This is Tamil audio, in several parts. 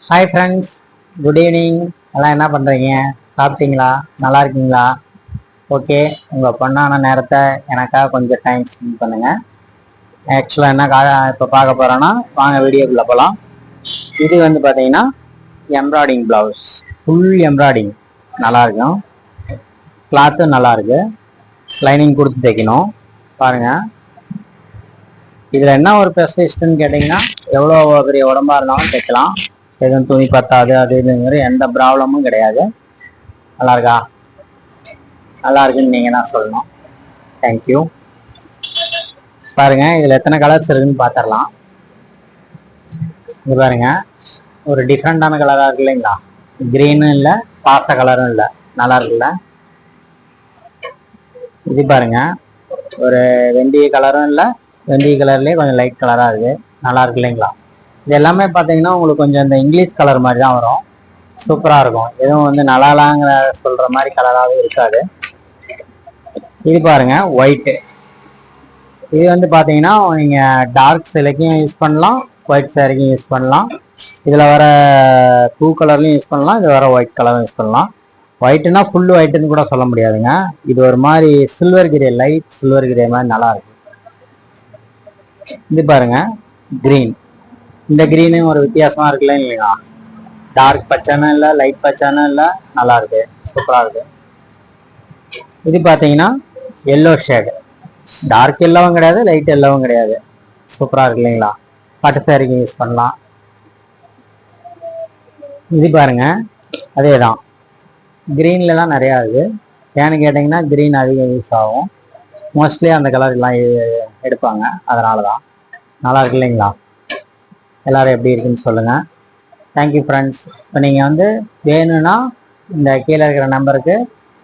Hi friends, good evening. எல்லாம் என்ன பண்ணுறீங்க? சாப்பிட்டீங்களா? நல்லா இருக்கீங்களா? ஓகே, உங்கள் பொண்ணான நேரத்தை எனக்காக கொஞ்சம் டைம் ஸ்பெண்ட் பண்ணுங்கள். ஆக்சுவலாக என்ன இப்போ பார்க்க போகிறோன்னா, வாங்க வீடியோக்குள்ளே போகலாம். இது வந்து பார்த்தீங்கன்னா எம்ப்ராய்டிங் ப்ளவுஸ், ஃபுல் எம்ப்ராய்டிங் நல்லாயிருக்கும். கிளாத்தும் நல்லாயிருக்கு. லைனிங் கொடுத்து தைக்கணும். பாருங்கள், இதில் என்ன ஒரு ஸ்பெஷலிஸ்ட்டுன்னு கேட்டிங்கன்னா, எவ்வளோ பெரிய உடம்பாக இருந்தாலும் தைக்கலாம். எதுவும் துணி பத்தாது அது இதுங்கிற எந்த ப்ராப்ளமும் கிடையாது. நல்லா இருக்கா? நல்லா இருக்குன்னு நீங்கள் தான் சொல்லணும். தேங்க்யூ. பாருங்க, இதில் எத்தனை கலர்ஸ் இருக்குன்னு பார்த்துடலாம். இது பாருங்க, ஒரு டிஃப்ரெண்டான கலராக இருக்கு இல்லைங்களா? கிரீனும் இல்லை, பாச கலரும் இல்லை. நல்லா இருக்குல்ல? இது பாருங்க, ஒரு வெந்தய கலரும் இல்லை, வெந்தய கலர்லேயே கொஞ்சம் லைட் கலராக இருக்குது. நல்லா இருக்கு இல்லைங்களா? இது எல்லாமே பார்த்தீங்கன்னா உங்களுக்கு கொஞ்சம் இந்த இங்கிலீஷ் கலர் மாதிரி தான் வரும். சூப்பராக இருக்கும். எதுவும் வந்து நல்லாலாங்கிற சொல்கிற மாதிரி கலராகவே இருக்காது. இது பாருங்க, ஒயிட்டு. இது வந்து பார்த்தீங்கன்னா நீங்கள் டார்க் சிலைக்கும் யூஸ் பண்ணலாம், ஒயிட் சாரிக்கும் யூஸ் பண்ணலாம். இதில் வர ப்ளூ கலர்லையும் யூஸ் பண்ணலாம், இது வர ஒயிட் கலரும் யூஸ் பண்ணலாம். ஒயிட்டுனா ஃபுல் ஒயிட்டுன்னு கூட சொல்ல முடியாதுங்க. இது ஒரு மாதிரி silver grey, light silver grey மாதிரி நல்லா இருக்கு. இது பாருங்க, கிரீன். இந்த கிரீனும் ஒரு வித்தியாசமா இருக்குல்ல இல்லைங்களா? டார்க் பச்சானும் இல்லை, லைட் பச்சானும் இல்லை, நல்லா இருக்கு, சூப்பராக இருக்கு. இது பார்த்தீங்கன்னா எல்லோ ஷேடு. டார்க் எல்லோவும் கிடையாது, லைட் எல்லோவும் கிடையாது. சூப்பராக இருக்கு இல்லைங்களா? பட்டு சாரிக்கு யூஸ் பண்ணலாம். இது பாருங்க, அதே தான். கிரீனில் தான் நிறையா இருக்குது. ஏன்னு கேட்டிங்கன்னா கிரீன் அதிகம் யூஸ் ஆகும். மோஸ்ட்லி அந்த கலர் எல்லாம் எடுப்பாங்க, அதனால தான். நல்லா இருக்கு இல்லைங்களா? எல்லோரும் எப்படி இருக்குன்னு சொல்லுங்கள். Thank you friends. இப்போ நீங்கள் வந்து வேணும்னா இந்த கீழே இருக்கிற நம்பருக்கு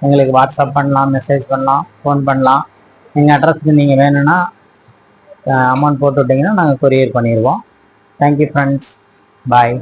எங்களுக்கு வாட்ஸ்அப் பண்ணலாம், மெசேஜ் பண்ணலாம், ஃபோன் பண்ணலாம். எங்கள் அட்ரஸுக்கு நீங்கள் வேணும்னா அமௌண்ட் போட்டு விட்டிங்கன்னா நாங்கள் கொரியர் பண்ணிடுவோம். Thank you friends. பாய்.